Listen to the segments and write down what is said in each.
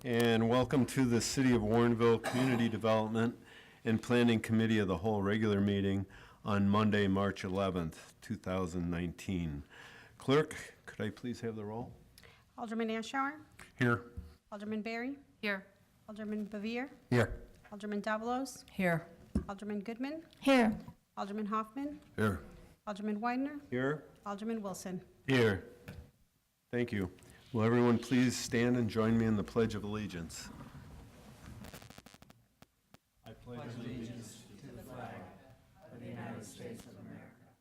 and welcome to the City of Warrenville Community Development and Planning Committee of the Whole regular meeting on Monday, March 11th, 2019. Clerk, could I please have the roll? Alderman Ashour, Here. Alderman Berry, Here. Alderman Bevere, Here. Alderman Davalos, Here. Alderman Goodman, Here. Alderman Hoffman, Here. Alderman Widener, Here. Alderman Wilson. Here. Thank you. Will everyone please stand and join me in the Pledge of Allegiance? I pledge allegiance to the flag of the United States of America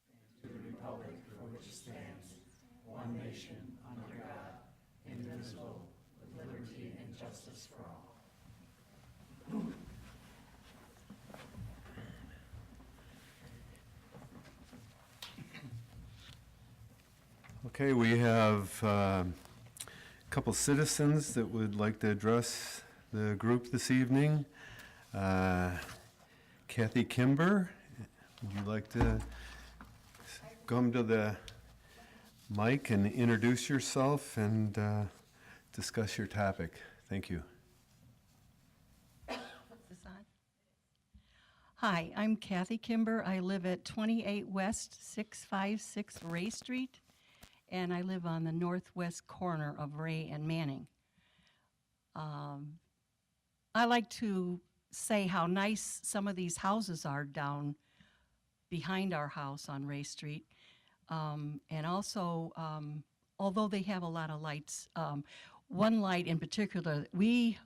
and to the republic for which it stands, one nation, under God, indivisible, with liberty and justice for all. Okay, we have a couple citizens that would like to address the group this evening. Kathy Kimber, would you like to come to the mic and introduce yourself and discuss your topic? Thank you. Is this on? Hi, I'm Kathy Kimber. I live at 28 West 656 Ray Street, and I live on the northwest corner of Ray and Manning. I like to say how nice some of these houses are down behind our house on Ray Street. And also, although they have a lot of lights, one light in particular we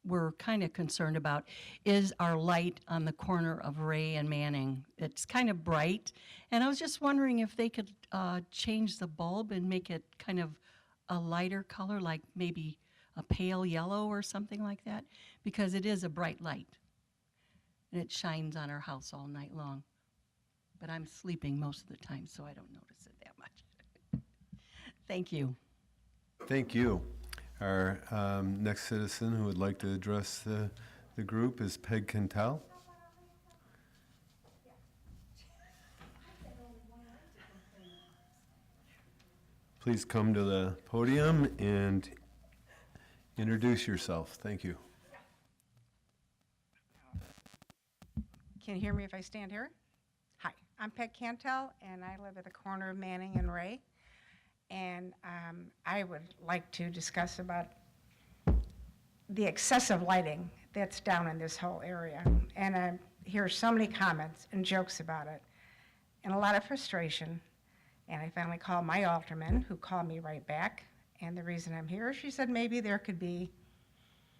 were kind of concerned about is our light on the corner of Ray and Manning. It's kind of bright, and I was just wondering if they could change the bulb and make it kind of a lighter color, like maybe a pale yellow or something like that, because it is a bright light, and it shines on our house all night long. But I'm sleeping most of the time, so I don't notice it that much. Thank you. Thank you. Our next citizen who would like to address the group is Peg Cantel. Please come to the podium and introduce yourself. Thank you. Can you hear me if I stand here? Hi, I'm Peg Cantel, and I live at the corner of Manning and Ray. And I would like to discuss about the excessive lighting that's down in this whole area. And I hear so many comments and jokes about it, and a lot of frustration. And I finally called my alderman, who called me right back. And the reason I'm here, she said maybe there could be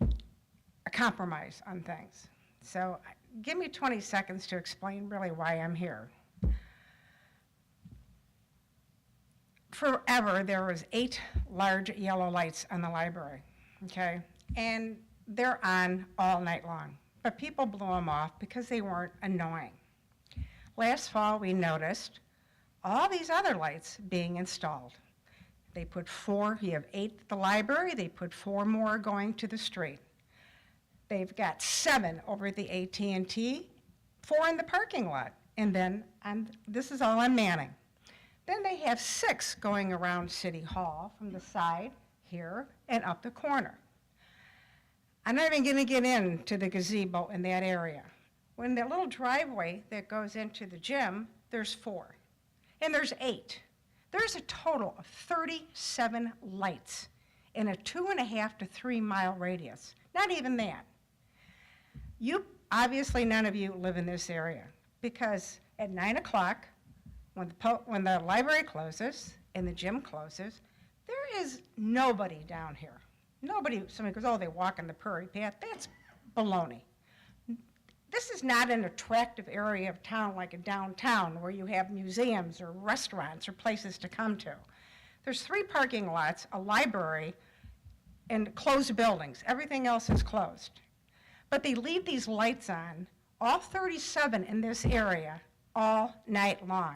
a compromise on things. So give me 20 seconds to explain really why I'm here. Forever, there was 8 large yellow lights on the library, okay? And they're on all night long. But people blew them off because they weren't annoying. Last fall, we noticed all these other lights being installed. They put 4, you have 8 at the library, they put 4 more going to the street. They've got 7 over at the AT&T, 4 in the parking lot, and then this is all on Manning. Then they have 6 going around City Hall from the side here and up the corner. I'm not even going to get into the gazebo in that area. When the little driveway that goes into the gym, there's 4, and there's 8. There's a total of 37 lights in a 2.5 to 3 mile radius. Not even that. Obviously none of you live in this area, because at 9 o'clock, when the library closes and the gym closes, there is nobody down here. Nobody. Somebody goes, oh, they walk on the prairie path. That's baloney. This is not an attractive area of town like a downtown where you have museums or restaurants or places to come to. There's 3 parking lots, a library, and closed buildings. Everything else is closed. But they leave these lights on, all 37 in this area, all night long.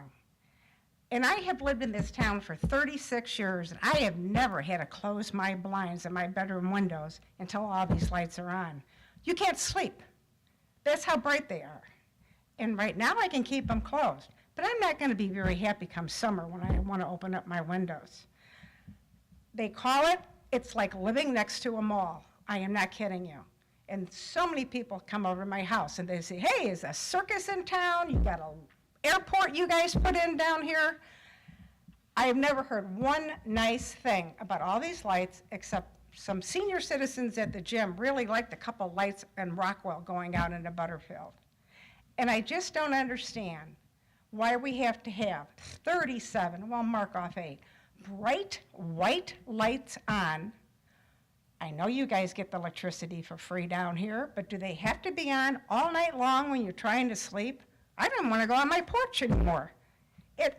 And I have lived in this town for 36 years, and I have never had to close my blinds and my bedroom windows until all these lights are on. You can't sleep. That's how bright they are. And right now I can keep them closed, but I'm not going to be very happy come summer when I want to open up my windows. They call it It's like living next to a mall. I am not kidding you. And so many people come over to my house and they say, hey, is a circus in town? You got an airport you guys put in down here? I have never heard one nice thing about all these lights, except some senior citizens at the gym really liked a couple lights in Rockwell going out into Butterfield. And I just don't understand why we have to have 37, well, mark off 8, bright white lights on. I know you guys get the electricity for free down here, but do they have to be on all night long when you're trying to sleep? I don't want to go on my porch anymore.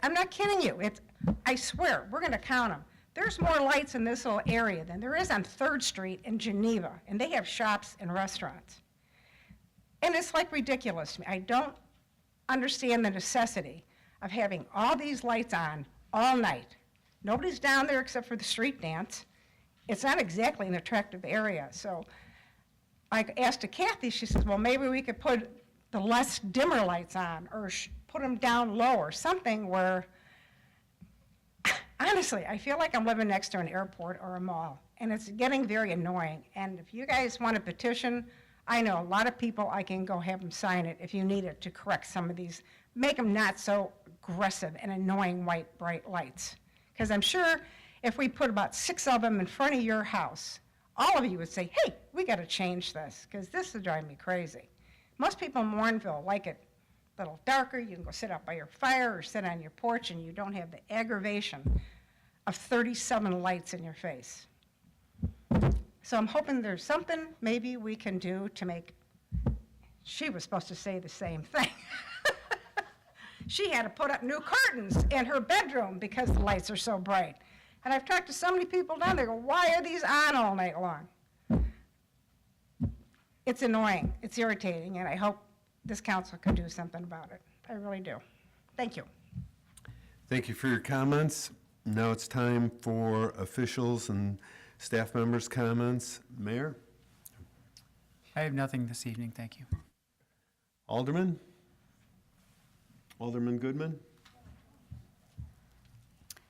I'm not kidding you. I swear, we're going to count them. There's more lights in this little area than there is on 3rd Street in Geneva, and they have shops and restaurants. And it's like ridiculous to me. I don't understand the necessity of having all these lights on all night. Nobody's down there except for the street dance. It's not exactly an attractive area. So I asked Kathy, she says, well, maybe we could put the less dimmer lights on or put them down low or something where, honestly, I feel like I'm living next to an airport or a mall, and it's getting very annoying. And if you guys want a petition, I know a lot of people, I can go have them sign it if you need it to correct some of these, make them not so aggressive and annoying white bright lights. Because I'm sure if we put about 6 of them in front of your house, all of you would say, hey, we got to change this, because this is driving me crazy. Most people in Warrenville like it a little darker. You can go sit out by your fire or sit on your porch, and you don't have the aggravation of 37 lights in your face. So I'm hoping there's something maybe we can do to make, she was supposed to say the same thing. She had to put up new curtains in her bedroom because the lights are so bright. And I've talked to so many people down there, go, why are these on all night long? It's annoying, it's irritating, and I hope this council can do something about it. I really do. Thank you. Thank you for your comments. Now it's time for officials and staff members' comments. Mayor? I have nothing this evening, thank you. Alderman? Alderman Goodman?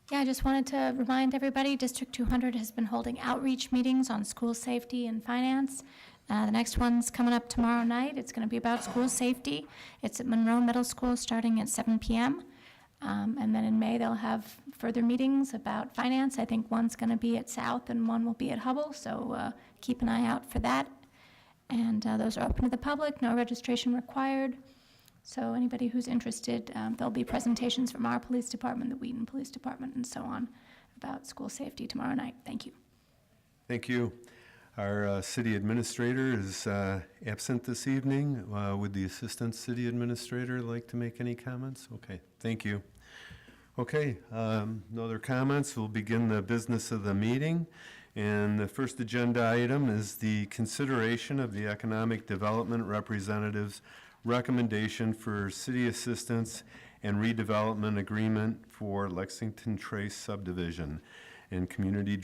Yeah, I just wanted to remind everybody, District 200 has been holding outreach meetings on school safety and finance. The next one's coming up tomorrow night. It's going to be about school safety. It's at Monroe Middle School starting at 7 p.m. And then in May, they'll have further meetings about finance. I think one's going to be at South and one will be at Hubble, so keep an eye out for that. And those are open to the public, no registration required. So anybody who's interested, there'll be presentations from our police department, the Wheaton Police Department, and so on about school safety tomorrow night. Thank you. Thank you. Our city administrator is absent this evening. Would the assistant city administrator like to make any comments? Okay, thank you. Okay, no other comments. We'll begin the business of the meeting. And the first agenda item is the consideration of the Economic Development Representative's recommendation for city assistance and redevelopment agreement for Lexington Trace subdivision. And Community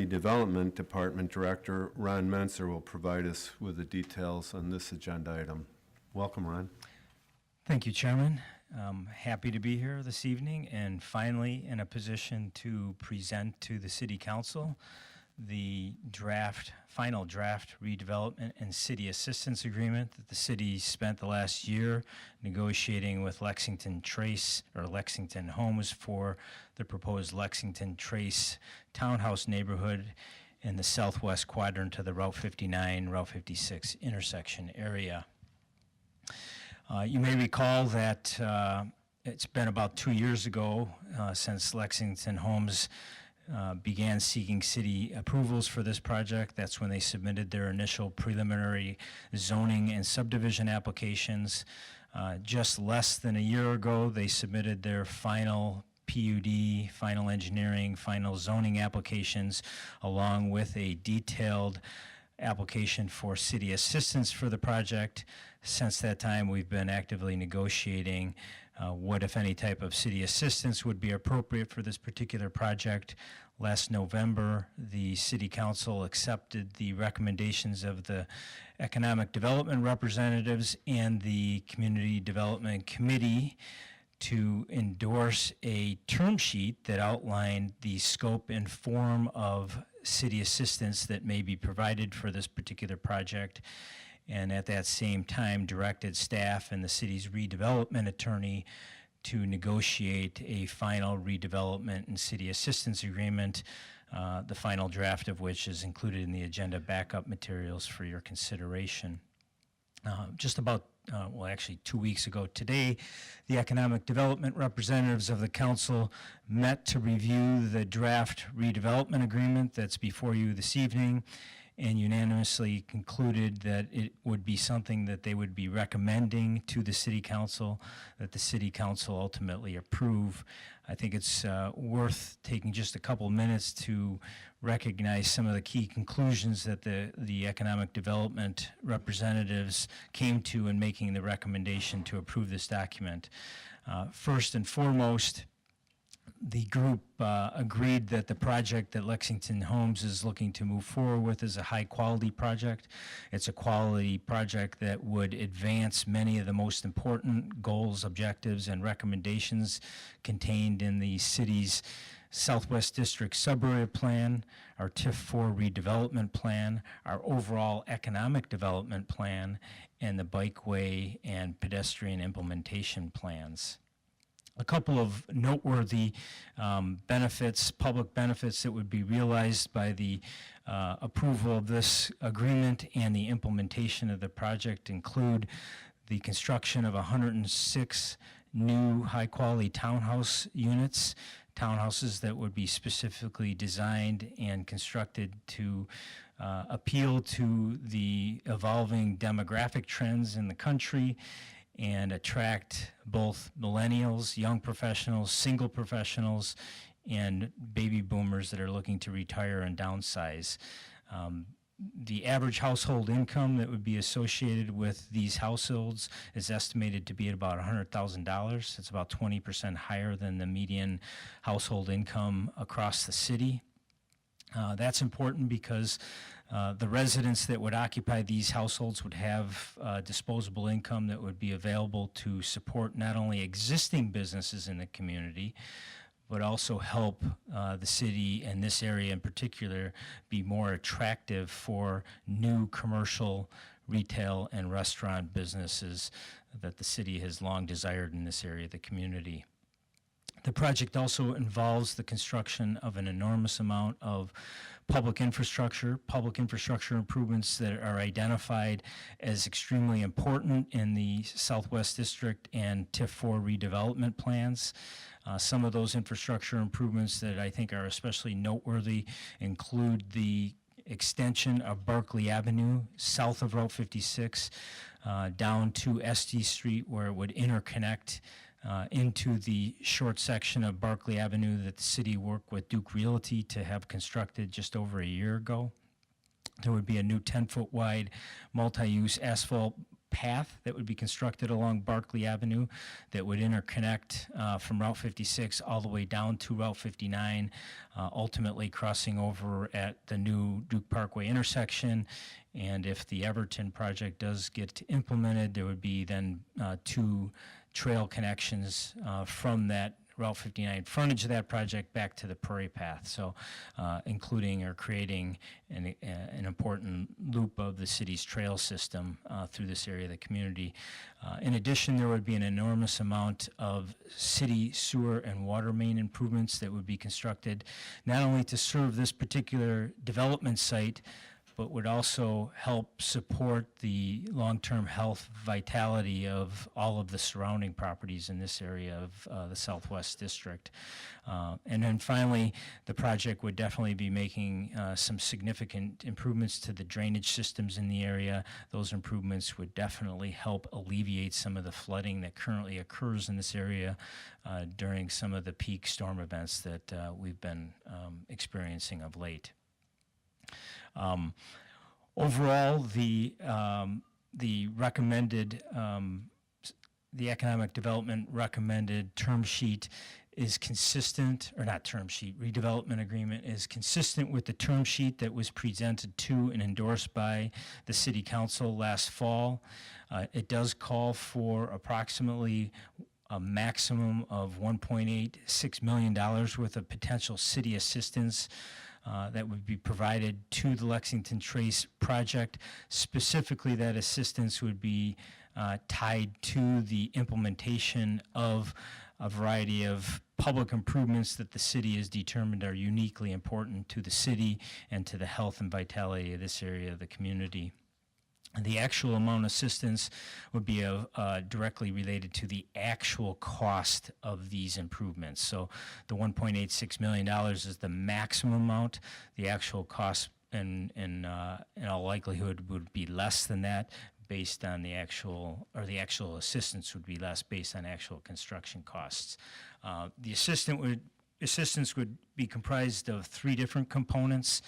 Development Department Director Ron Menser will provide us with the details on this agenda item. Welcome, Ron. Thank you, Chairman. Happy to be here this evening and finally in a position to present to the City Council the final draft redevelopment and city assistance agreement that the city spent the last year negotiating with Lexington Trace or Lexington Homes for the proposed Lexington Trace townhouse neighborhood in the southwest quadrant of the Route 59, Route 56 intersection area. You may recall that it's been about 2 years ago since Lexington Homes began seeking city approvals for this project. That's when they submitted their initial preliminary zoning and subdivision applications. Just less than a year ago, they submitted their final PUD, final engineering, final zoning applications, along with a detailed application for city assistance for the project. Since that time, we've been actively negotiating what, if any, type of city assistance would be appropriate for this particular project. Last November, the City Council accepted the recommendations of the Economic Development Representatives and the Community Development Committee to endorse a term sheet that outlined the scope and form of city assistance that may be provided for this particular project, and at that same time directed staff and the city's redevelopment attorney to negotiate a final redevelopment and city assistance agreement, the final draft of which is included in the agenda backup materials for your consideration. Just about, well, actually 2 weeks ago today, the economic development representatives of the council met to review the draft redevelopment agreement that's before you this evening, and unanimously concluded that it would be something that they would be recommending to the city council, that the city council ultimately approve. I think it's worth taking just a couple minutes to recognize some of the key conclusions that the economic development representatives came to in making the recommendation to approve this document. First and foremost, the group agreed that the project that Lexington Homes is looking to move forward with is a high-quality project. It's a quality project that would advance many of the most important goals, objectives, and recommendations contained in the city's Southwest District Subarea Plan, our TIF 4 redevelopment plan, our overall economic development plan, and the bikeway and pedestrian implementation plans. A couple of noteworthy benefits, public benefits that would be realized by the approval of this agreement and the implementation of the project include the construction of 106 new high-quality townhouse units, townhouses that would be specifically designed and constructed to appeal to the evolving demographic trends in the country and attract both millennials, young professionals, single professionals, and baby boomers that are looking to retire and downsize. The average household income that would be associated with these households is estimated to be at about $100,000. It's about 20% higher than the median household income across the city. That's important because the residents that would occupy these households would have disposable income that would be available to support not only existing businesses in the community, but also help the city and this area in particular be more attractive for new commercial, retail, and restaurant businesses that the city has long desired in this area of the community. The project also involves the construction of an enormous amount of public infrastructure improvements that are identified as extremely important in the Southwest District and TIF 4 redevelopment plans. Some of those infrastructure improvements that I think are especially noteworthy include the extension of Barclay Avenue south of Route 56 down to Estes Street, where it would interconnect into the short section of Barclay Avenue that the city worked with Duke Realty to have constructed just over a year ago. There would be a new 10-foot wide multi-use asphalt path that would be constructed along Barclay Avenue that would interconnect from Route 56 all the way down to Route 59, ultimately crossing over at the new Duke Parkway intersection. And if the Everton project does get implemented, there would be then two trail connections from that Route 59 frontage of that project back to the Prairie Path, so including or creating an important loop of the city's trail system through this area of the community. In addition, there would be an enormous amount of city sewer and water main improvements that would be constructed, not only to serve this particular development site, but would also help support the long-term health vitality of all of the surrounding properties in this area of the Southwest District. And then finally, the project would definitely be making some significant improvements to the drainage systems in the area. Those improvements would definitely help alleviate some of the flooding that currently occurs in this area during some of the peak storm events that we've been experiencing of late. Overall, the recommended, the economic development recommended term sheet is consistent, or not term sheet, redevelopment agreement is consistent with the term sheet that was presented to and endorsed by the City Council last fall. It does call for approximately a maximum of $1.86 million worth of potential city assistance that would be provided to the Lexington Trace project. Specifically, that assistance would be tied to the implementation of a variety of public improvements that the city has determined are uniquely important to the city and to the health and vitality of this area of the community. The actual amount of assistance would be directly related to the actual cost of these improvements. So the $1.86 million is the maximum amount. The actual cost in all likelihood would be less than that, based on the actual assistance would be less based on actual construction costs. The assistance would be comprised of 3 different components.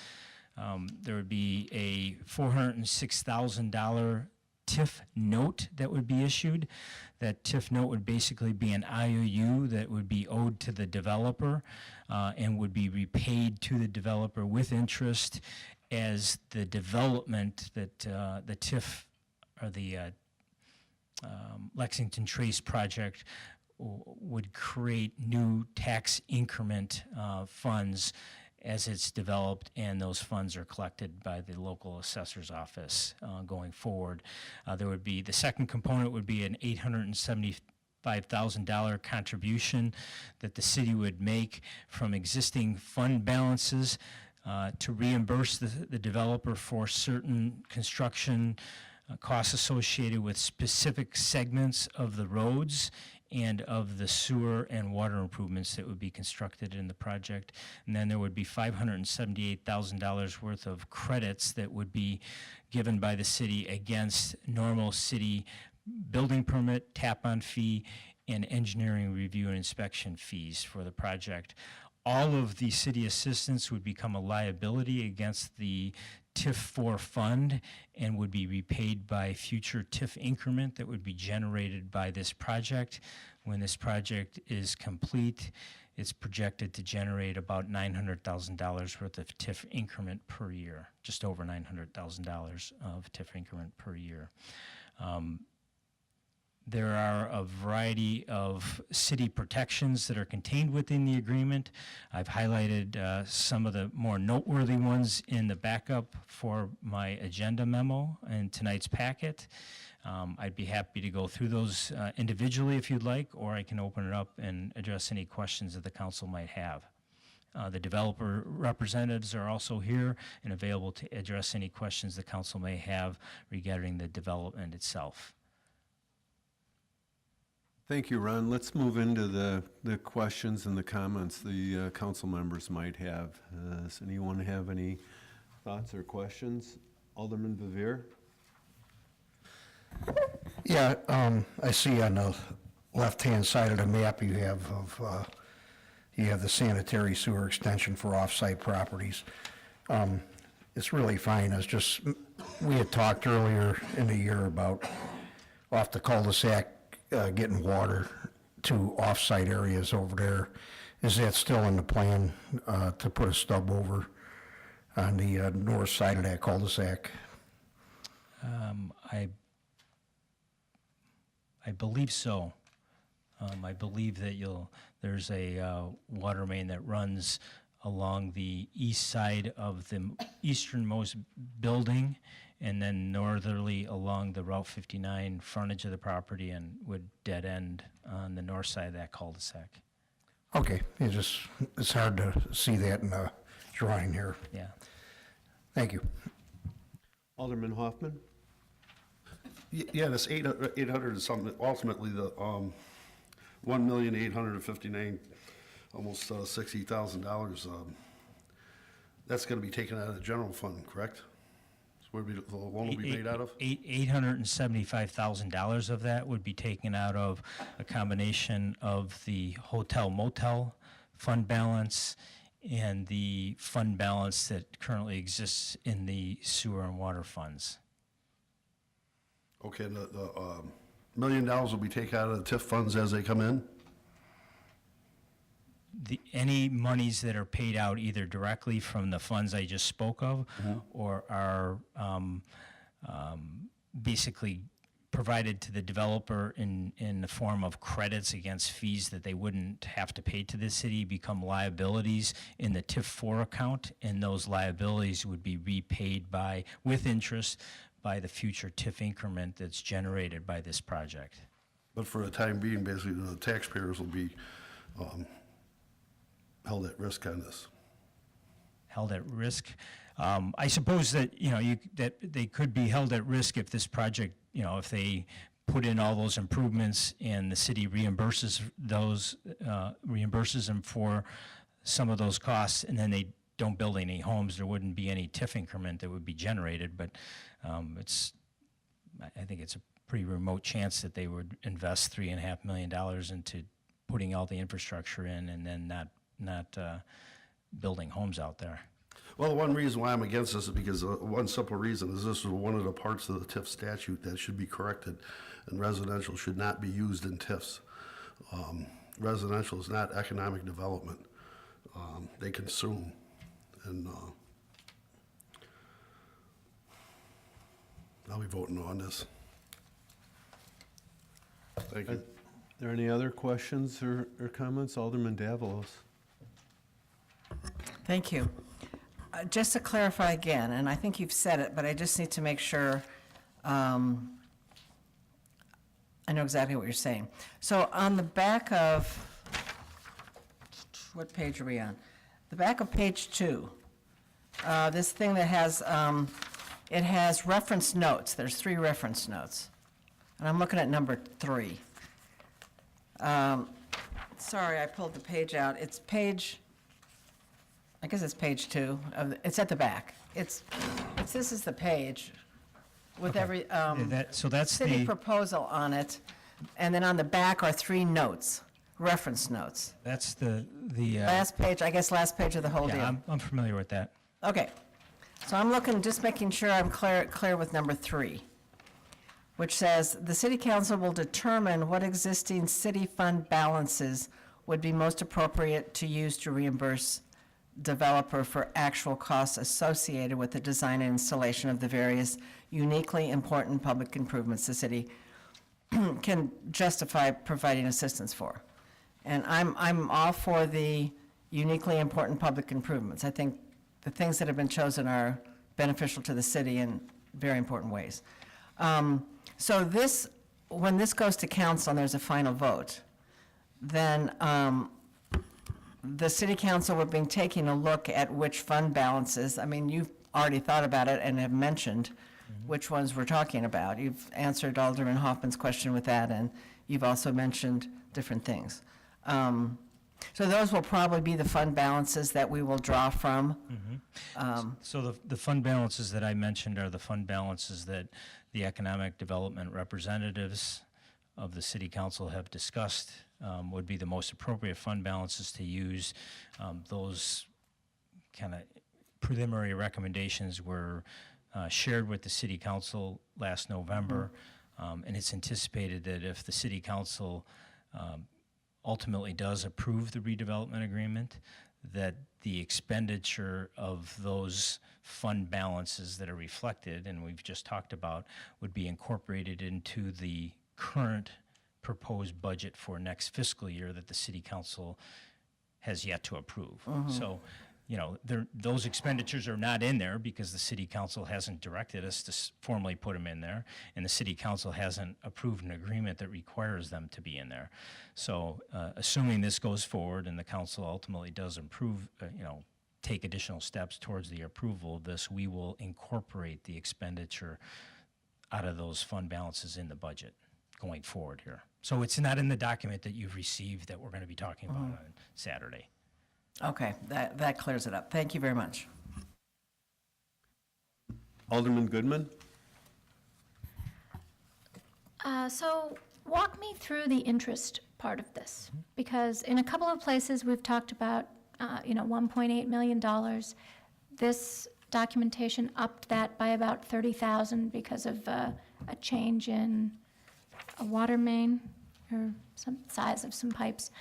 There would be a $406,000 TIF note that would be issued. That TIF note would basically be an IOU that would be owed to the developer and would be repaid to the developer with interest as the development that the TIF or the Lexington Trace project would create new tax increment funds as it's developed, and those funds are collected by the local assessor's office going forward. There would be, the second component would be an $875,000 contribution that the city would make from existing fund balances to reimburse the developer for certain construction costs associated with specific segments of the roads and of the sewer and water improvements that would be constructed in the project. And then there would be $578,000 worth of credits that would be given by the city against normal city building permit, tap-on fee, and engineering review and inspection fees for the project. All of the city assistance would become a liability against the TIF 4 fund and would be repaid by future TIF increment that would be generated by this project. When this project is complete, it's projected to generate about $900,000 worth of TIF increment per year, just over $900,000 of TIF increment per year. There are a variety of city protections that are contained within the agreement. I've highlighted some of the more noteworthy ones in the backup for my agenda memo in tonight's packet. I'd be happy to go through those individually if you'd like, or I can open it up and address any questions that the council might have. The developer representatives are also here and available to address any questions the council may have regarding the development itself. Thank you, Ron. Let's move into the questions and the comments the council members might have. Does anyone have any thoughts or questions? Alderman Bevere? Yeah, I see on the left-hand side of the map you have the sanitary sewer extension for off-site properties. It's really fine. It's just, we had talked earlier in the year about off the cul-de-sac getting water to off-site areas over there. Is that still in the plan to put a stub over on the north side of that cul-de-sac? I believe so. I believe that there's a water main that runs along the east side of the easternmost building and then northerly along the Route 59 frontage of the property and would dead end on the north side of that cul-de-sac. Okay, it's hard to see that in the drawing here. Yeah. Thank you. Alderman Hoffman? Yeah, this 800 is something, ultimately the 1,859,000, almost $60,000. That's going to be taken out of the general fund, correct? That's where the loan will be paid out of? $875,000 of that would be taken out of a combination of the hotel motel fund balance and the fund balance that currently exists in the sewer and water funds. Okay, the $1 million will be taken out of the TIF funds as they come in? Any monies that are paid out either directly from the funds I just spoke of or are basically provided to the developer in the form of credits against fees that they wouldn't have to pay to the city become liabilities in the TIF 4 account, and those liabilities would be repaid with interest by the future TIF increment that's generated by this project. But for the time being, basically, the taxpayers will be held at risk on this. Held at risk. I suppose that, that they could be held at risk if this project, if they put in all those improvements and the city reimburses them for some of those costs, and then they don't build any homes, there wouldn't be any TIF increment that would be generated, but I think it's a pretty remote chance that they would invest $3.5 million into putting all the infrastructure in and then not building homes out there. Well, one reason why I'm against this is because one simple reason is this is one of the parts of the TIF statute that should be corrected, and residential should not be used in TIFs. Residential is not economic development. They consume, and I'll be voting on this. Thank you. Are there any other questions or comments? Alderman Davalos. Thank you. Just to clarify again, and I think you've said it, but I just need to make sure I know exactly what you're saying. So on the back of, what page are we on? The back of page 2, this thing that has, it has reference notes. There's 3 reference notes. And I'm looking at number 3. Sorry, I pulled the page out. It's page, I guess it's page 2. It's at the back. This is the page with every So that's city the, proposal on it. And then on the back are 3 notes, reference notes. that's the Last page, I guess last page of the whole deal. yeah, I'm familiar with that. Okay, so I'm looking, just making sure I'm clear with number 3, which says, "The city council will determine what existing city fund balances would be most appropriate to use to reimburse developer for actual costs associated with the design and installation of the various uniquely important public improvements the city can justify providing assistance for." And I'm all for the uniquely important public improvements. I think the things that have been chosen are beneficial to the city in very important ways. So this, when this goes to council and there's a final vote, then the city council would be taking a look at which fund balances, I mean, you've already thought about it and have mentioned which ones we're talking about. You've answered Alderman Hoffman's question with that, and you've also mentioned different things. So those will probably be the fund balances that we will draw from. So the fund balances that I mentioned are the fund balances that the economic development representatives of the city council have discussed would be the most appropriate fund balances to use. Those kind of preliminary recommendations were shared with the city council last November, and it's anticipated that if the city council ultimately does approve the redevelopment agreement, that the expenditure of those fund balances that are reflected, and we've just talked about, would be incorporated into the current proposed budget for next fiscal year that the city council has yet to approve. So, those expenditures are not in there because the city council hasn't directed us to formally put them in there, and the city council hasn't approved an agreement that requires them to be in there. So, assuming this goes forward and the council ultimately does improve, take additional steps towards the approval of this, we will incorporate the expenditure out of those fund balances in the budget going forward here. So it's not in the document that you've received that we're going to be talking about on Saturday. Okay, that clears it up. Thank you very much. Alderman Goodman? So walk me through the interest part of this, because in a couple of places we've talked about, $1.8 million. This documentation upped that by about $30,000 because of a change in a water main or some size of some pipes.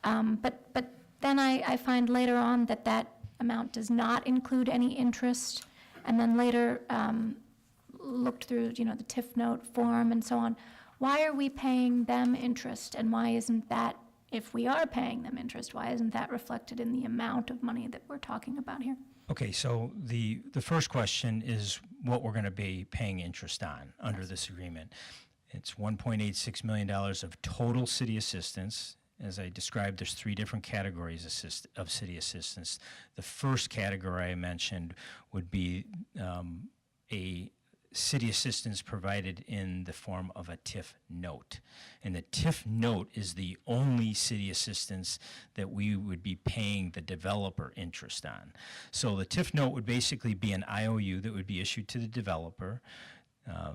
But then I find later on that amount does not include any interest. And then later, looked through, the TIF note form and so on. Why are we paying them interest, and why isn't that, if we are paying them interest, why isn't that reflected in the amount of money that we're talking about here? Okay, so the first question is what we're going to be paying interest on under this agreement. It's $1.86 million of total city assistance. As I described, there's 3 different categories of city assistance. The first category I mentioned would be a city assistance provided in the form of a TIF note. And the TIF note is the only city assistance that we would be paying the developer interest on. So the TIF note would basically be an IOU that would be issued to the developer,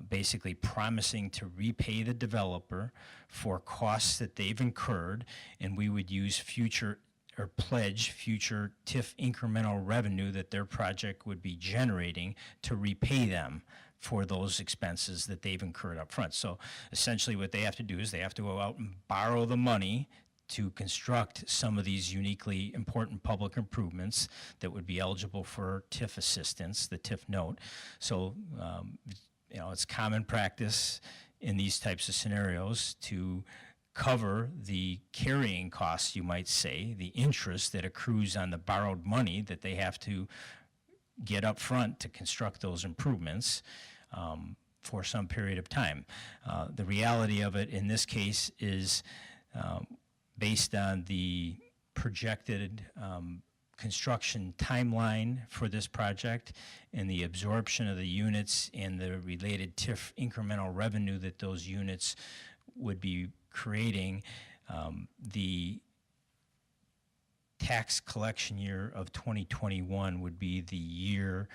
basically promising to repay the developer for costs that they've incurred, and we would use future or pledge future TIF incremental revenue that their project would be generating to repay them for those expenses that they've incurred up front. So essentially what they have to do is they have to go out and borrow the money to construct some of these uniquely important public improvements that would be eligible for TIF assistance, the TIF note. So, it's common practice in these types of scenarios to cover the carrying costs, you might say, the interest that accrues on the borrowed money that they have to get up front to construct those improvements for some period of time. The reality of it in this case is based on the projected construction timeline for this project and the absorption of the units and the related TIF incremental revenue that those units would be creating, the tax collection year of 2021 would be the year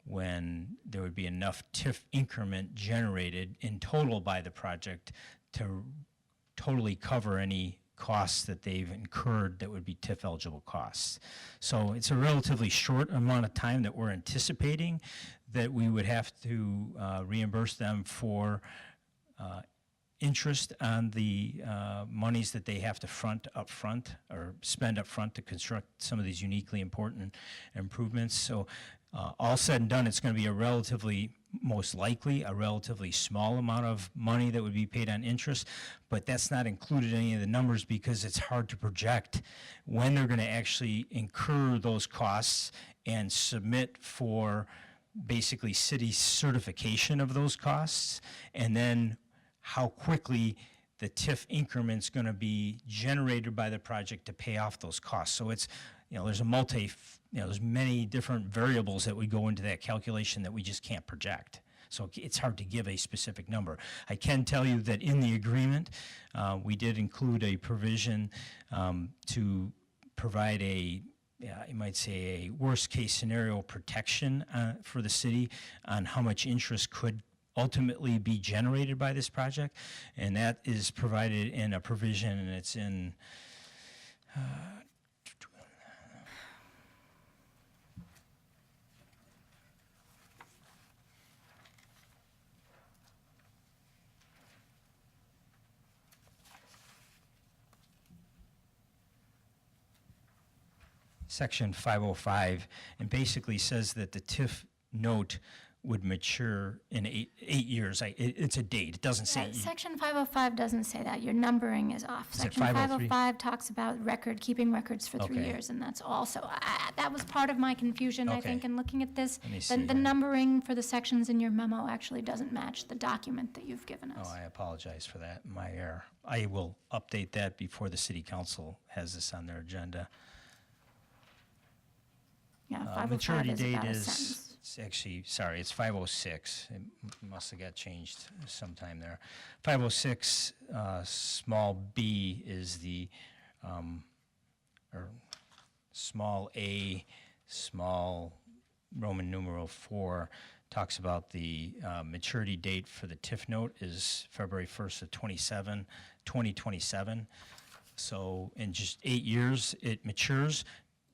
when there would be enough TIF increment generated in total by the project to totally cover any costs that they've incurred that would be TIF eligible costs. So it's a relatively short amount of time that we're anticipating that we would have to reimburse them for interest on the monies that they have to spend up front to construct some of these uniquely important improvements. So all said and done, it's going to be most likely a relatively small amount of money that would be paid on interest, but that's not included in any of the numbers because it's hard to project when they're going to actually incur those costs and submit for basically city certification of those costs, and then how quickly the TIF increment's going to be generated by the project to pay off those costs. So it's, there's there's many different variables that would go into that calculation that we just can't project. So it's hard to give a specific number. I can tell you that in the agreement, we did include a provision to provide you might say a worst case scenario protection for the city on how much interest could ultimately be generated by this project, and that is provided in a provision, and it's in Section 505, and basically says that the TIF note would mature in eight years. It's a date. It doesn't say. Section 505 doesn't say that. Your numbering is off. Is it Section 503? 505 talks about keeping records for 3 Okay. years, and that's also, that was part of my confusion, I Okay. think, in looking at this. Let me see The here. numbering for the sections in your memo actually doesn't match the document that you've given us. Oh, I apologize for that, my error. I will update that before the city council has this on their agenda. Yeah, 505 Maturity is date about a is, sentence. it's actually, sorry, it's 506. It must have got changed sometime there. 506, small b is the, or small a, small Roman numeral 4, talks about the maturity date for the TIF note is February 1st of 2027. So in just 8 years, it matures.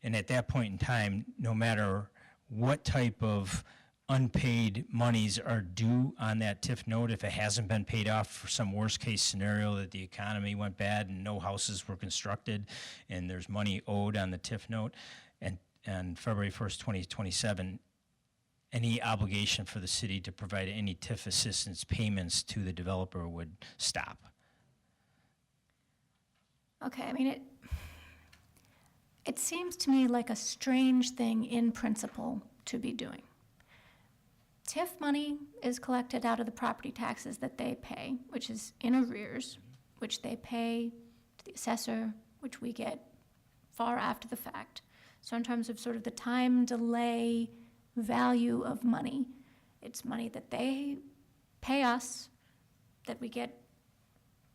And at that point in time, no matter what type of unpaid monies are due on that TIF note, if it hasn't been paid off for some worst case scenario that the economy went bad and no houses were constructed and there's money owed on the TIF note, and February 1st, 2027, any obligation for the city to provide any TIF assistance payments to the developer would stop. Okay, I mean, it seems to me like a strange thing in principle to be doing. TIF money is collected out of the property taxes that they pay, which is in arrears, which they pay to the assessor, which we get far after the fact. So in terms of sort of the time delay value of money, it's money that they pay us, that we get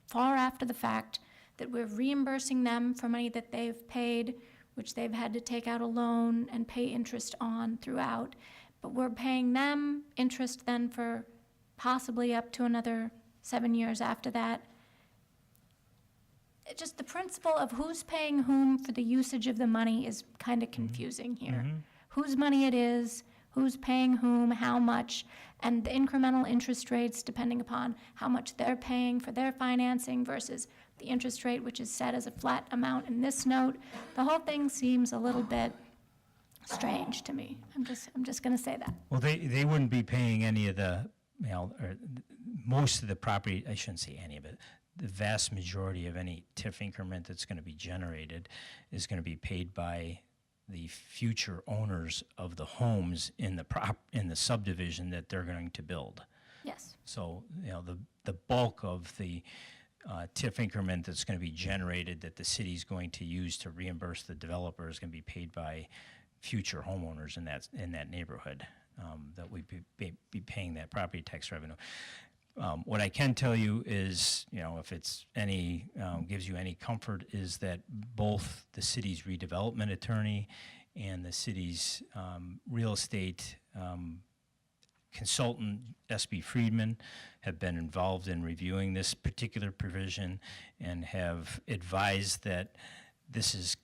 far after the fact, that we're reimbursing them for money that they've paid, which they've had to take out a loan and pay interest on throughout. But we're paying them interest then for possibly up to another 7 years after that. It just the principle of who's paying whom for the usage of the money is kind of confusing here. Whose money it is, who's paying whom, how much, and the incremental interest rates depending upon how much they're paying for their financing versus the interest rate, which is set as a flat amount in this note. The whole thing seems a little bit strange to me. I'm just going to say that. Well, they wouldn't be paying any of the, or most of the property, I shouldn't say any of it, the vast majority of any TIF increment that's going to be generated is going to be paid by the future owners of the homes in the subdivision that they're going to build. Yes. So, the bulk of the TIF increment that's going to be generated that the city's going to use to reimburse the developer is going to be paid by future homeowners in that neighborhood that we'd be paying that property tax revenue. What I can tell you is, if it's gives you any comfort, is that both the city's redevelopment attorney and the city's real estate consultant, SB Friedman, have been involved in reviewing this particular provision and have advised that this is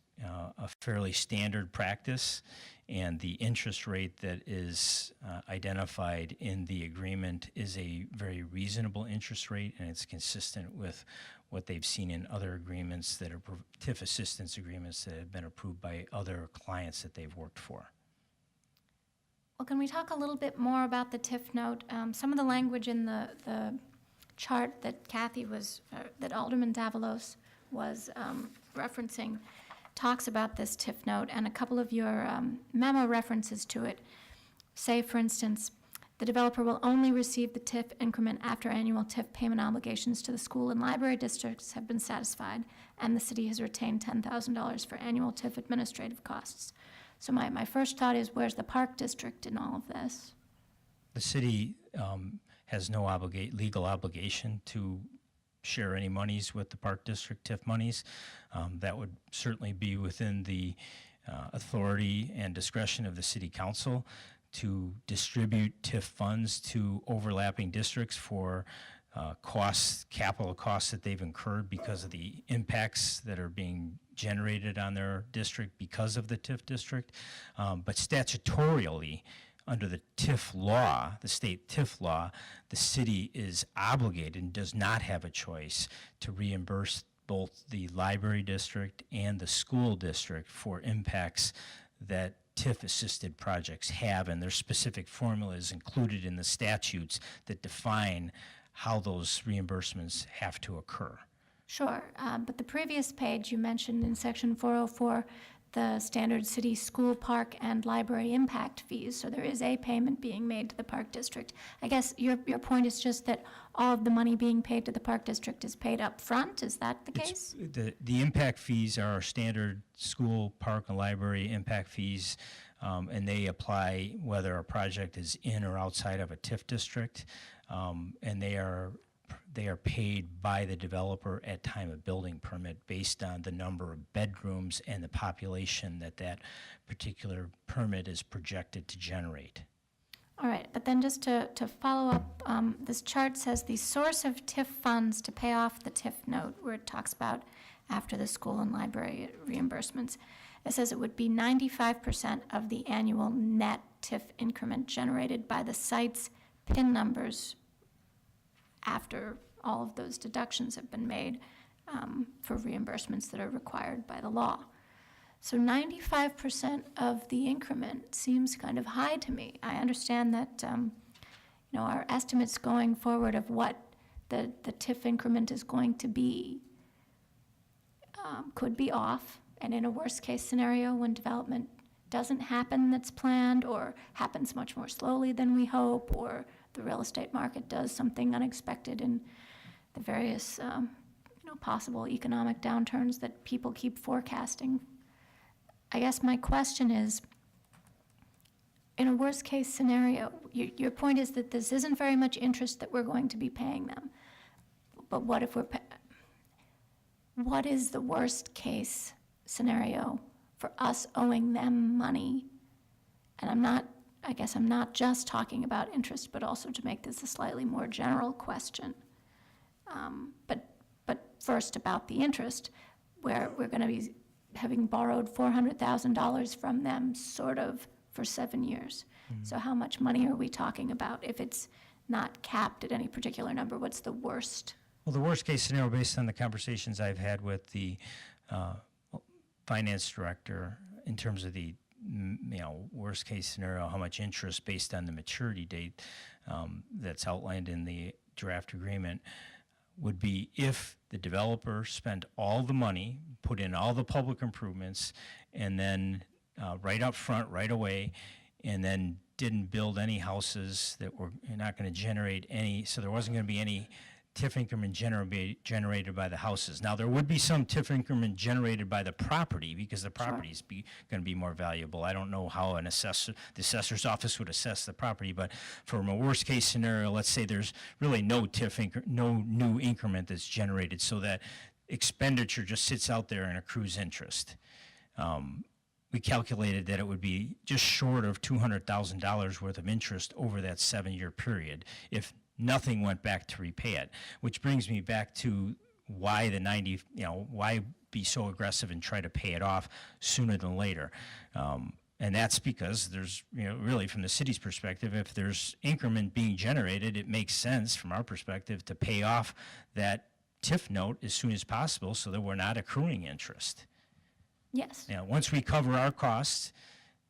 a fairly standard practice, and the interest rate that is identified in the agreement is a very reasonable interest rate, and it's consistent with what they've seen in other agreements that are TIF assistance agreements that have been approved by other clients that they've worked for. Well, can we talk a little bit more about the TIF note? Some of the language in the chart that that Alderman Davalos was referencing talks about this TIF note, and a couple of your memo references to it say, for instance, the developer will only receive the TIF increment after annual TIF payment obligations to the school and library districts have been satisfied, and the city has retained $10,000 for annual TIF administrative costs. So my first thought is, where's the Park District in all of this? The city has no legal obligation to share any monies with the Park District TIF monies. That would certainly be within the authority and discretion of the City Council to distribute TIF funds to overlapping districts for capital costs that they've incurred because of the impacts that are being generated on their district because of the TIF district. But statutorily, under the TIF law, the state TIF law, the city is obligated and does not have a choice to reimburse both the library district and the school district for impacts that TIF-assisted projects have, and their specific formulas included in the statutes that define how those reimbursements have to occur. Sure, but the previous page you mentioned in section 404, the standard city, school, park, and library impact fees. So there is a payment being made to the Park District. I guess your point is just that all of the money being paid to the Park District is paid up front. Is that the case? The impact fees are our standard school, park, and library impact fees, and they apply whether a project is in or outside of a TIF district, and they are paid by the developer at time of building permit based on the number of bedrooms and the population that particular permit is projected to generate. All right, but then just to follow up, this chart says the source of TIF funds to pay off the TIF note, where it talks about after the school and library reimbursements. It says it would be 95% of the annual net TIF increment generated by the site's PIN numbers after all of those deductions have been made for reimbursements that are required by the law. So 95% of the increment seems kind of high to me. I understand that, our estimates going forward of what the TIF increment is going to be could be off. And in a worst-case scenario, when development doesn't happen that's planned, or happens much more slowly than we hope, or the real estate market does something unexpected in the various possible economic downturns that people keep forecasting. I guess my question is, in a worst-case scenario, your point is that this isn't very much interest that we're going to be paying them. But what if what is the worst-case scenario for us owing them money? And I guess I'm not just talking about interest, but also to make this a slightly more general question. But first about the interest, where we're going to be having borrowed $400,000 from them sort of for 7 years. So how much money are we talking about? If it's not capped at any particular number, what's the worst? Well, the worst-case scenario, based on the conversations I've had with the finance director, in terms of the worst-case scenario, how much interest based on the maturity date that's outlined in the draft agreement, would be if the developer spent all the money, put in all the public improvements, and then right up front, right away, and then didn't build any houses that were not going to generate any, so there wasn't going to be any TIF increment generated by the houses. Now, there would be some TIF increment generated by the property, because the property's going to be more valuable. I don't know how the assessor's office would assess the property, but from a worst-case scenario, let's say there's really no no new increment that's generated, so that expenditure just sits out there and accrues interest. We calculated that it would be just short of $200,000 worth of interest over that 7-year period if nothing went back to repay it, which brings me back to why why be so aggressive and try to pay it off sooner than later. And that's because there's, really from the city's perspective, if there's increment being generated, it makes sense from our perspective to pay off that TIF note as soon as possible so that we're not accruing interest. Yes. Once we cover our costs,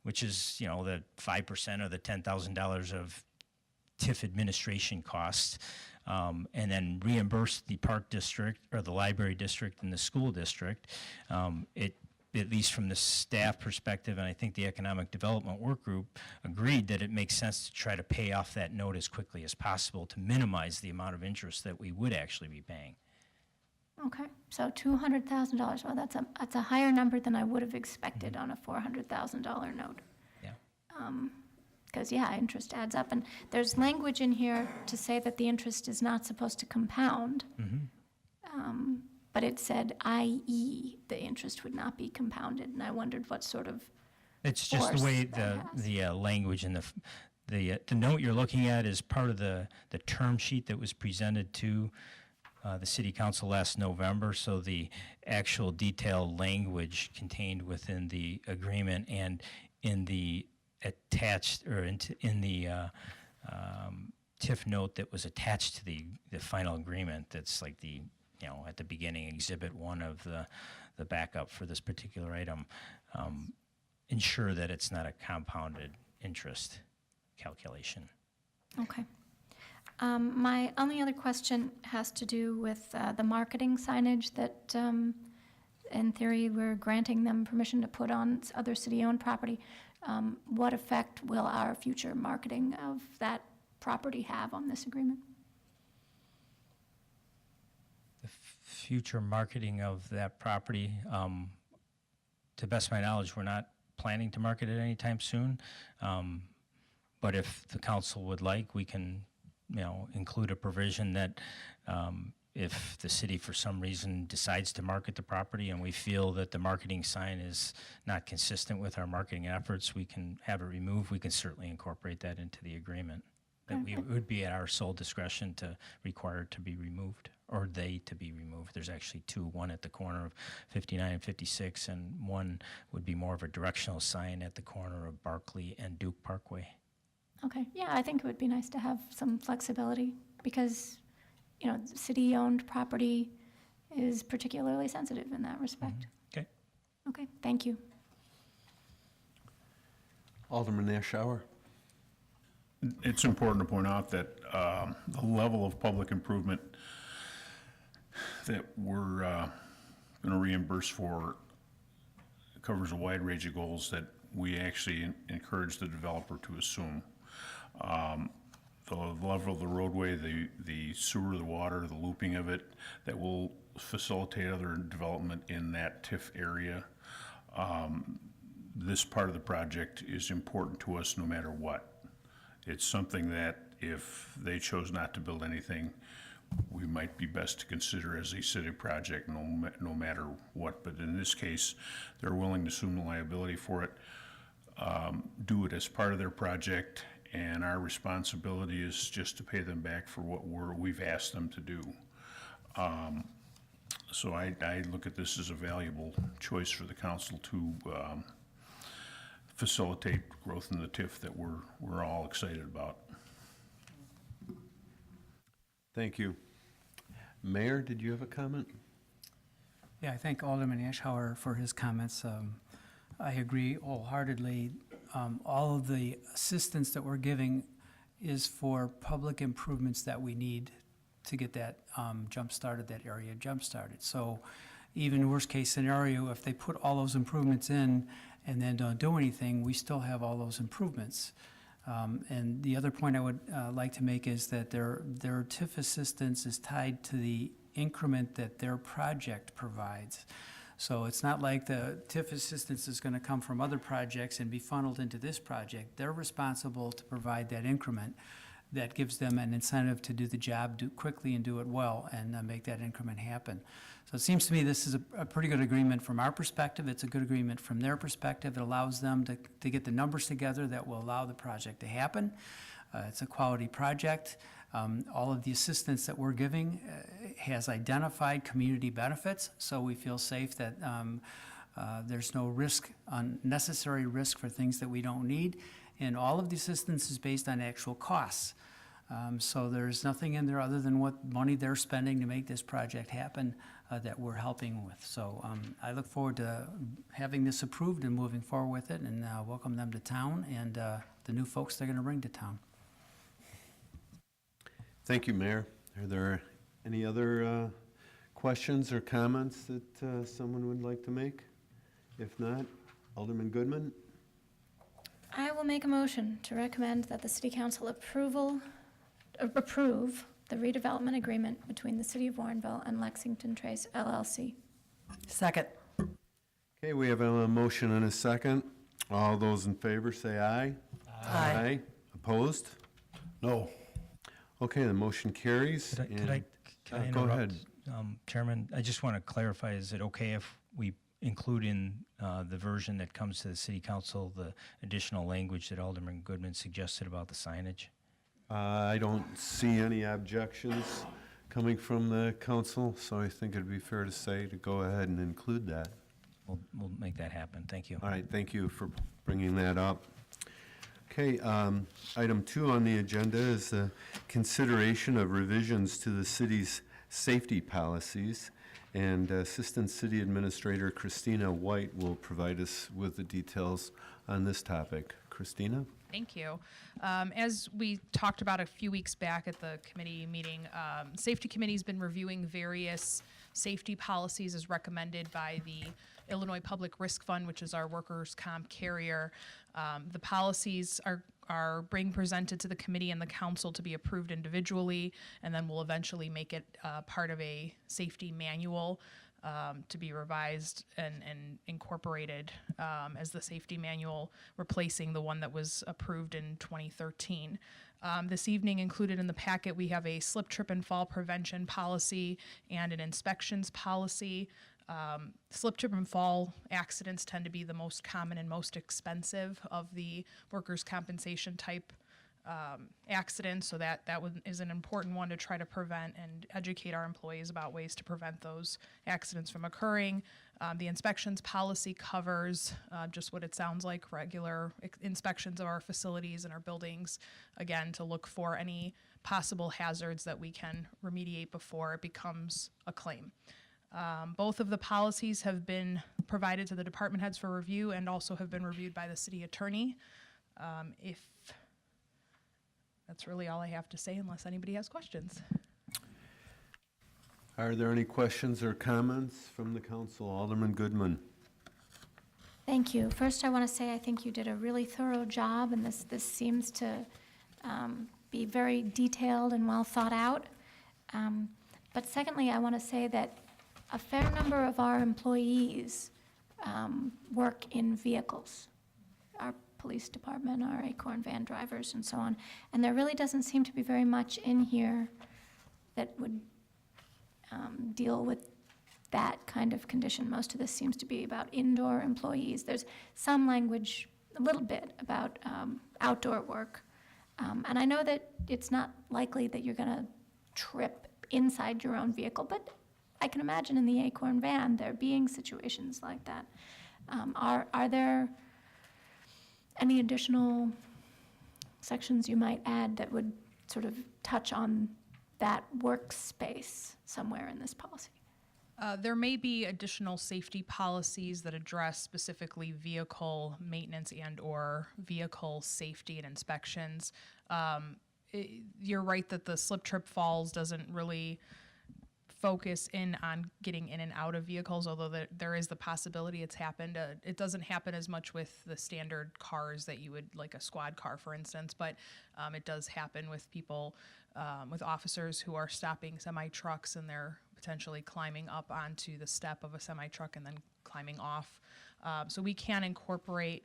which is, the 5% or the $10,000 of TIF administration costs, and then reimburse the park district or the library district and the school district, at least from the staff perspective, and I think the economic development work group agreed that it makes sense to try to pay off that note as quickly as possible to minimize the amount of interest that we would actually be paying. Okay, so $200,000. Well, that's a higher number than I would have expected on a $400,000 note. Yeah. Because, interest adds up. And there's language in here to say that the interest is not supposed to compound. But it said, i.e., the interest would not be compounded. And I wondered what sort of It's just the force way that has. the language and the note you're looking at is part of the term sheet that was presented to the city council last November. So the actual detailed language contained within the agreement and in the attached, or in the TIF note that was attached to the final agreement, that's like the, at the beginning, Exhibit 1 of the backup for this particular item, ensure that it's not a compounded interest calculation. Okay. My only other question has to do with the marketing signage that, in theory, we're granting them permission to put on other city-owned property. What effect will our future marketing of that property have on this agreement? The future marketing of that property, to the best of my knowledge, we're not planning to market it anytime soon. But if the council would like, we can, include a provision that if the city for some reason decides to market the property and we feel that the marketing sign is not consistent with our marketing efforts, we can have it removed. We can certainly incorporate that into the agreement. That it would be at our sole discretion to require it to be removed, or they to be removed. There's actually two, one at the corner of 59 and 56, and one would be more of a directional sign at the corner of Barclay and Duke Parkway. Okay, yeah, I think it would be nice to have some flexibility because, city-owned property is particularly sensitive in that respect. Okay. Okay, thank you. Alderman Ashour. It's important to point out that the level of public improvement that we're going to reimburse for covers a wide range of goals that we actually encourage the developer to assume. The level of the roadway, the sewer, the water, the looping of it, that will facilitate other development in that TIF area. This part of the project is important to us no matter what. It's something that if they chose not to build anything, we might be best to consider as a city project no matter what. But in this case, they're willing to assume the liability for it, do it as part of their project, and our responsibility is just to pay them back for what we've asked them to do. So I look at this as a valuable choice for the council to facilitate growth in the TIF that we're all excited about. Thank you. Mayor, did you have a comment? Yeah, I thank Alderman Ashour for his comments. I agree wholeheartedly. All of the assistance that we're giving is for public improvements that we need to get that that area jump-started. So even worst case scenario, if they put all those improvements in and then don't do anything, we still have all those improvements. And the other point I would like to make is that their TIF assistance is tied to the increment that their project provides. So it's not like the TIF assistance is going to come from other projects and be funneled into this project. They're responsible to provide that increment that gives them an incentive to do the job, do quickly and do it well, and make that increment happen. So it seems to me this is a pretty good agreement from our perspective. It's a good agreement from their perspective. It allows them to get the numbers together that will allow the project to happen. It's a quality project. All of the assistance that we're giving has identified community benefits, so we feel safe that there's no risk, unnecessary risk for things that we don't need. And all of the assistance is based on actual costs. So there's nothing in there other than what money they're spending to make this project happen that we're helping with. So I look forward to having this approved and moving forward with it, and welcome them to town and the new folks they're going to bring to town. Thank you, Mayor. Are there any other questions or comments that someone would like to make? If not, Alderman Goodman? I will make a motion to recommend that the City Council approve the redevelopment agreement between the City of Warrenville and Lexington Trace LLC. Second. Okay, we have a motion and a second. All those in favor say aye. Aye. Opposed? No. Okay, the motion carries. Could I Go interrupt? ahead. Chairman, I just want to clarify, is it okay if we include in the version that comes to the City Council the additional language that Alderman Goodman suggested about the signage? I don't see any objections coming from the council, so I think it'd be fair to say to go ahead and include that. We'll make that happen. Thank you. All right, thank you for bringing that up. Okay, item 2 on the agenda is the consideration of revisions to the city's safety policies, and Assistant City Administrator Christina White will provide us with the details on this topic. Christina? Thank you. As we talked about a few weeks back at the committee meeting, Safety Committee's been reviewing various safety policies as recommended by the Illinois Public Risk Fund, which is our workers' comp carrier. The policies are being presented to the committee and the council to be approved individually, and then we'll eventually make it part of a safety manual to be revised and incorporated as the safety manual, replacing the one that was approved in 2013. This evening, included in the packet, we have a slip, trip, and fall prevention policy and an inspections policy. Slip, trip, and fall accidents tend to be the most common and most expensive of the workers' compensation type accidents, so that one is an important one to try to prevent and educate our employees about ways to prevent those accidents from occurring. The inspections policy covers just what it sounds like, regular inspections of our facilities and our buildings, again, to look for any possible hazards that we can remediate before it becomes a claim. Both of the policies have been provided to the department heads for review and also have been reviewed by the city attorney. If that's really all I have to say, unless anybody has questions. Are there any questions or comments from the council? Alderman Goodman. Thank you. First, I want to say I think you did a really thorough job, and this seems to be very detailed and well thought out. But secondly, I want to say that a fair number of our employees work in vehicles, our police department, our Acorn van drivers, and so on. And there really doesn't seem to be very much in here that would deal with that kind of condition. Most of this seems to be about indoor employees. There's some language, a little bit, about outdoor work. And I know that it's not likely that you're going to trip inside your own vehicle, but I can imagine in the Acorn van there being situations like that. Are there any additional sections you might add that would sort of touch on that workspace somewhere in this policy? There may be additional safety policies that address specifically vehicle maintenance and/or vehicle safety and inspections. You're right that the slip trip falls doesn't really focus in on getting in and out of vehicles, although there is the possibility it's happened. It doesn't happen as much with the standard cars that you would, like a squad car, for instance, but it does happen with people, with officers who are stopping semi-trucks and they're potentially climbing up onto the step of a semi-truck and then climbing off. So we can incorporate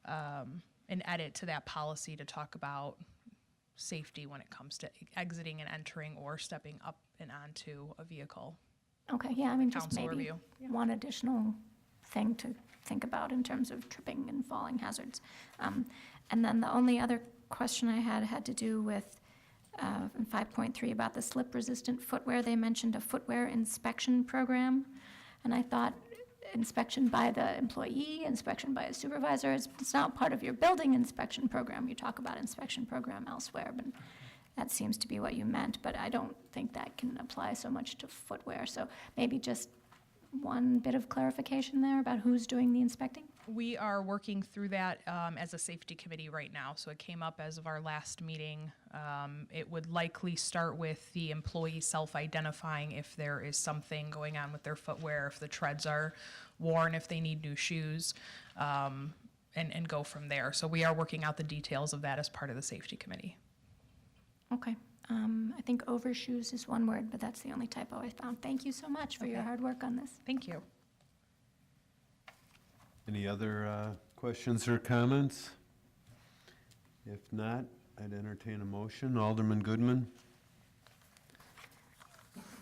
an edit to that policy to talk about safety when it comes to exiting and entering or stepping up and onto a vehicle. Okay, yeah, I mean, just Council maybe review. one additional thing to think about in terms of tripping and falling hazards. And then the only other question I had to do with 5.3 about the slip-resistant footwear. They mentioned a footwear inspection program, and I thought inspection by the employee, inspection by a supervisor, it's not part of your building inspection program. You talk about inspection program elsewhere, but that seems to be what you meant, but I don't think that can apply so much to footwear. So maybe just one bit of clarification there about who's doing the inspecting? We are working through that as a safety committee right now, so it came up as of our last meeting. It would likely start with the employee self-identifying if there is something going on with their footwear, if the treads are worn, if they need new shoes, and go from there. So we are working out the details of that as part of the safety committee. Okay. I think overshoes is one word, but that's the only typo I found. Thank you so much for your hard work on this. Thank you. Any other questions or comments? If not, I'd entertain a motion. Alderman Goodman.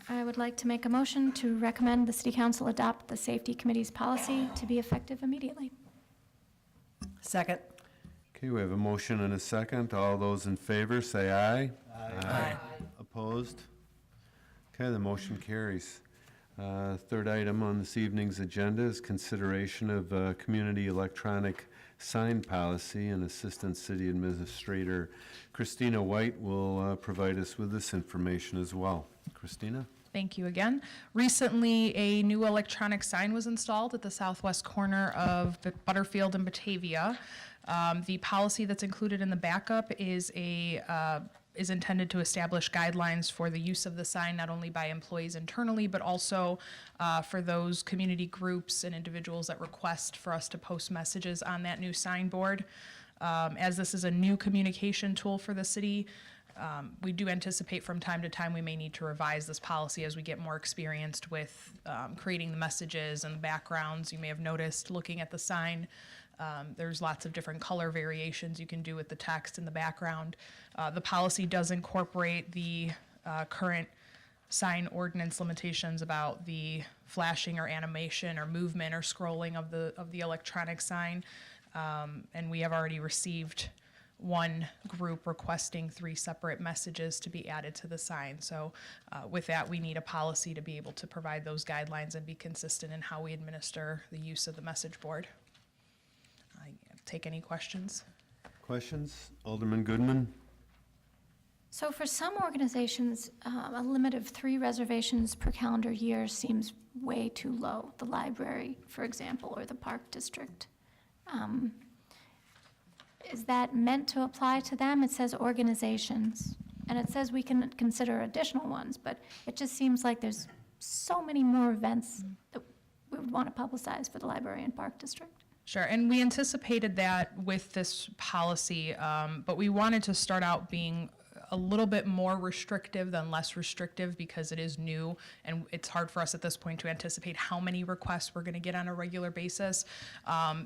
I would like to make a motion to recommend the City Council adopt the Safety Committee's policy to be effective immediately. Second. Okay, we have a motion and a second. All those in favor, say aye. Aye. Opposed? Okay, the motion carries. Third item on this evening's agenda is consideration of community electronic sign policy, and Assistant City Administrator Christina White will provide us with this information as well. Christina? Thank you again. Recently, a new electronic sign was installed at the southwest corner of Butterfield and Batavia. The policy that's included in the backup is intended to establish guidelines for the use of the sign, not only by employees internally, but also for those community groups and individuals that request for us to post messages on that new signboard. As this is a new communication tool for the city, we do anticipate from time to time we may need to revise this policy as we get more experienced with creating the messages and the backgrounds. You may have noticed looking at the sign, there's lots of different color variations you can do with the text in the background. The policy does incorporate the current sign ordinance limitations about the flashing or animation or movement or scrolling of the electronic sign. And we have already received one group requesting 3 separate messages to be added to the sign. So with that, we need a policy to be able to provide those guidelines and be consistent in how we administer the use of the message board. Take any questions? Questions? Alderman Goodman? So for some organizations, a limit of 3 reservations per calendar year seems way too low. The library, for example, or the park district. is that meant to apply to them? It says organizations, and it says we can consider additional ones, but it just seems like there's so many more events that we would want to publicize for the Library and Park District. Sure, and we anticipated that with this policy, but we wanted to start out being a little bit more restrictive than less restrictive because it is new and it's hard for us at this point to anticipate how many requests we're going to get on a regular basis.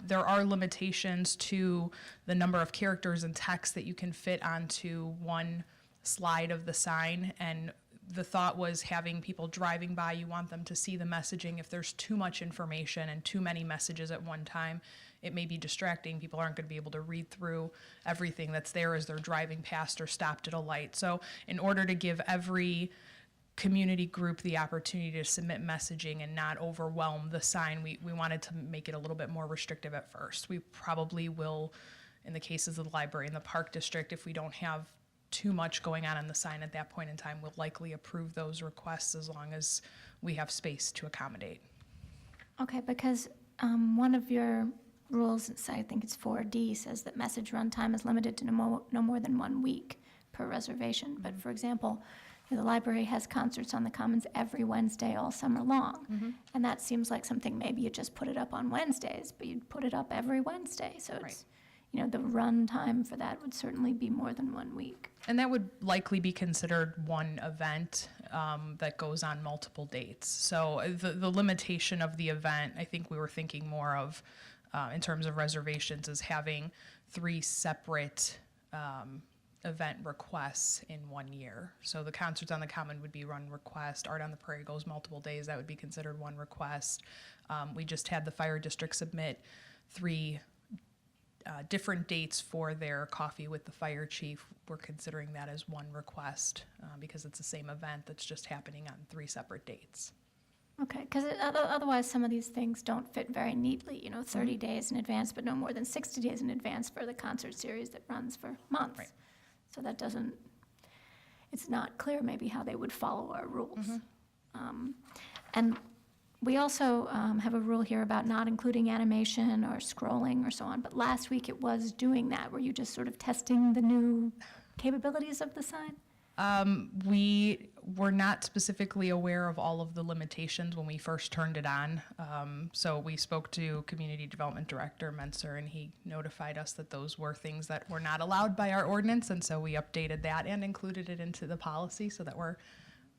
There are limitations to the number of characters and text that you can fit onto one slide of the sign, and the thought was having people driving by, you want them to see the messaging. If there's too much information and too many messages at one time, it may be distracting. People aren't going to be able to read through everything that's there as they're driving past or stopped at a light. So in order to give every community group the opportunity to submit messaging and not overwhelm the sign, we wanted to make it a little bit more restrictive at first. We probably will, in the cases of the library and the park district, if we don't have too much going on the sign at that point in time, we'll likely approve those requests as long as we have space to accommodate. Okay, because one of your rules, I think it's 4D, says that message runtime is limited to no more than 1 week per reservation. But for example, the library has concerts on the Commons every Wednesday all summer long. And that seems like something maybe you just put it up on Wednesdays, but you'd put it up every Wednesday. So it's, the run time for that would certainly be more than 1 week. And that would likely be considered one event that goes on multiple dates. So the limitation of the event, I think we were thinking more of in terms of reservations, is having 3 separate event requests in 1 year. So the concerts on the Common would be one request. Art on the Prairie goes multiple days. That would be considered one request. We just had the fire district submit 3 different dates for their coffee with the fire chief. We're considering that as one request because it's the same event that's just happening on 3 separate dates. Okay, because otherwise some of these things don't fit very neatly, 30 days in advance, but no more than 60 days in advance for the concert series that runs for months. Right. So that doesn't, it's not clear maybe how they would follow our rules. And we also have a rule here about not including animation or scrolling or so on, but last week it was doing that. Were you just sort of testing the new capabilities of the sign? We were not specifically aware of all of the limitations when we first turned it on. So we spoke to Community Development Director Menser, and he notified us that those were things that were not allowed by our ordinance, and so we updated that and included it into the policy so that we're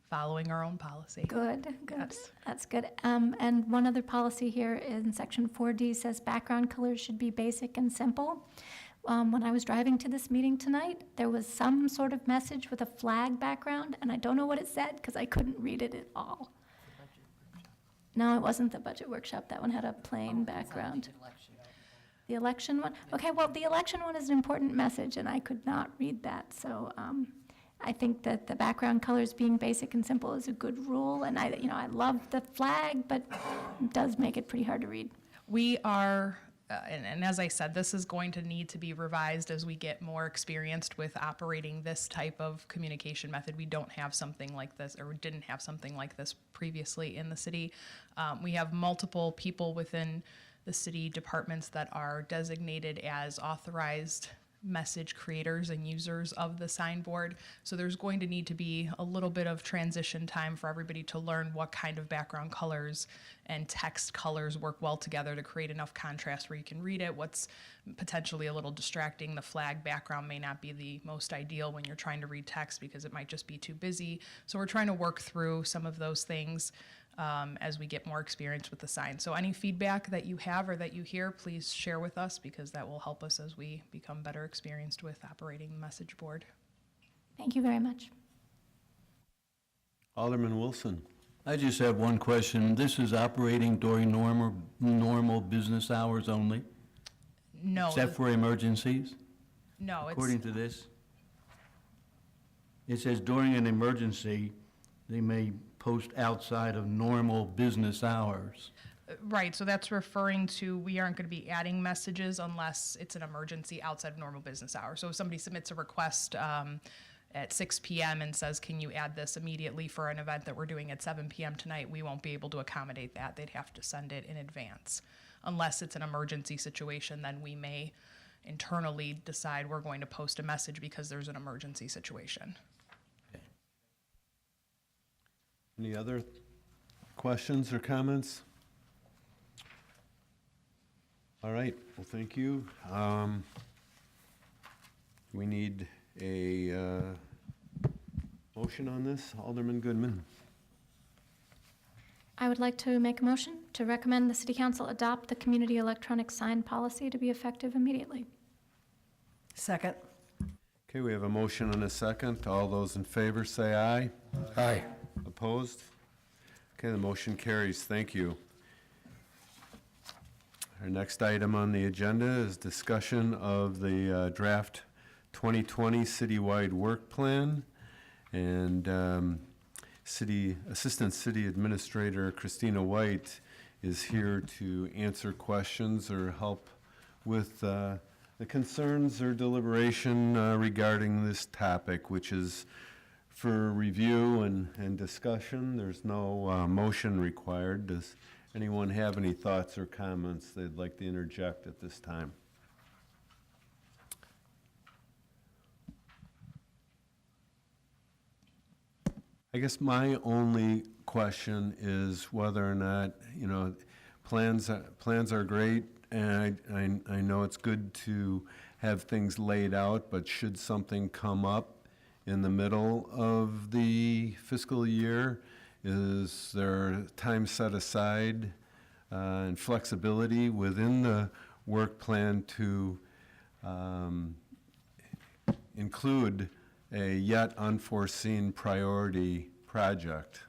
following our own policy. Good. Yes. That's good. And one other policy here in section 4D says background colors should be basic and simple. When I was driving to this meeting tonight, there was some sort of message with a flag background, and I don't know what it said because I couldn't read it at all. No, it wasn't the budget workshop. That one had a plain background. The election one? Okay, well, the election one is an important message, and I could not read that. So I think that the background colors being basic and simple is a good rule, and I love the flag, but it does make it pretty hard to read. We are, and as I said, this is going to need to be revised as we get more experienced with operating this type of communication method. We don't have something like this, or didn't have something like this previously in the city. We have multiple people within the city departments that are designated as authorized message creators and users of the signboard. So there's going to need to be a little bit of transition time for everybody to learn what kind of background colors and text colors work well together to create enough contrast where you can read it. What's potentially a little distracting, the flag background may not be the most ideal when you're trying to read text because it might just be too busy. So we're trying to work through some of those things as we get more experience with the sign. So any feedback that you have or that you hear, please share with us because that will help us as we become better experienced with operating the message board. Thank you very much. Alderman Wilson. I just have one question. This is operating during normal business hours only, No, except for emergencies, no, according to this? It says during an emergency, they may post outside of normal business hours. right. So that's referring to we aren't going to be adding messages unless it's an emergency outside of normal business hours. So if somebody submits a request at 6 p.m. and says, can you add this immediately for an event that we're doing at 7 p.m. tonight, we won't be able to accommodate that. They'd have to send it in advance. Unless it's an emergency situation, then we may internally decide we're going to post a message because there's an emergency situation. Any other questions or comments? All right, well, thank you. We need a motion on this. Alderman Goodman. I would like to make a motion to recommend the City Council adopt the community electronic sign policy to be effective immediately. Second. Okay, we have a motion and a second. All those in favor say aye. Aye. Opposed? Okay, the motion carries. Thank you. Our next item on the agenda is discussion of the draft 2020 citywide work plan. And Assistant City Administrator Christina White is here to answer questions or help with the concerns or deliberation regarding this topic, which is for review and discussion. There's no motion required. Does anyone have any thoughts or comments they'd like to interject at this time? I guess my only question is whether or not, plans are great, and I know it's good to have things laid out, but should something come up in the middle of the fiscal year, is there time set aside and flexibility within the work plan to include a yet unforeseen priority project?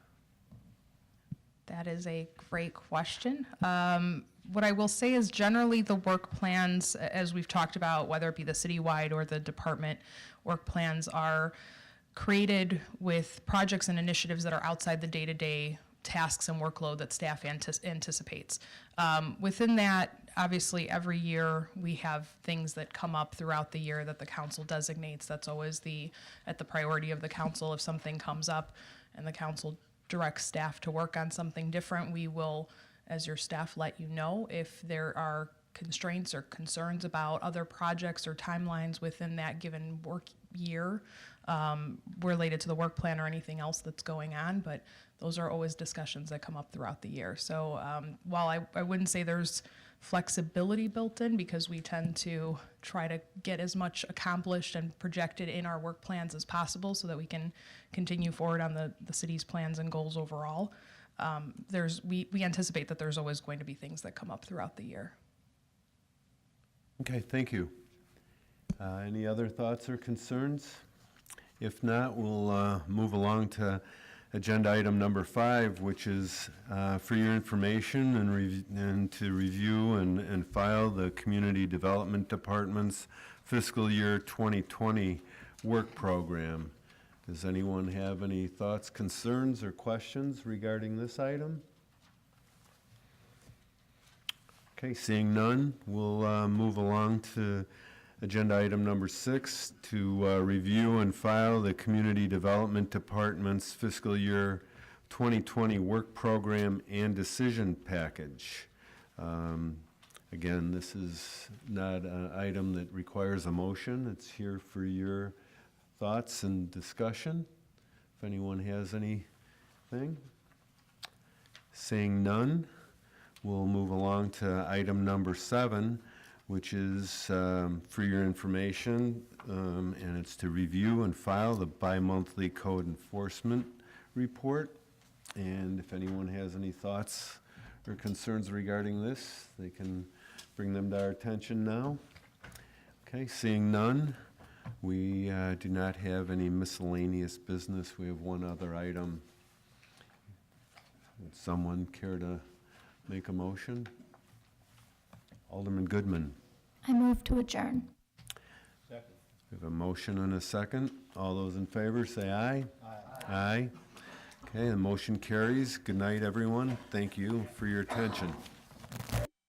That is a great question. What I will say is generally the work plans, as we've talked about, whether it be the citywide or the department work plans, are created with projects and initiatives that are outside the day-to-day tasks and workload that staff anticipates. Within that, obviously, every year we have things that come up throughout the year that the council designates. That's always at the priority of the council. If something comes up and the council directs staff to work on something different, we will, as your staff, let you know. If there are constraints or concerns about other projects or timelines within that given work year related to the work plan or anything else that's going on, but those are always discussions that come up throughout the year. So while I wouldn't say there's flexibility built in, because we tend to try to get as much accomplished and projected in our work plans as possible so that we can continue forward on the city's plans and goals overall, we anticipate that there's always going to be things that come up throughout the year. Okay, thank you. Any other thoughts or concerns? If not, we'll move along to agenda item number 5, which is for your information and to review and file the Community Development Department's fiscal year 2020 work program. Does anyone have any thoughts, concerns, or questions regarding this item? Okay, seeing none, we'll move along to agenda item number 6, to review and file the Community Development Department's fiscal year 2020 work program and decision package. Again, this is not an item that requires a motion. It's here for your thoughts and discussion. If anyone has anything. Seeing none, we'll move along to item number 7, which is for your information, and it's to review and file the bi-monthly code enforcement report. And if anyone has any thoughts or concerns regarding this, they can bring them to our attention now. Okay, seeing none, we do not have any miscellaneous business. We have one other item. Would someone care to make a motion? Alderman Goodman. I move to adjourn. We have a motion and a second. All those in favor say aye. Aye. Aye. Okay, the motion carries. Good night, everyone. Thank you for your attention.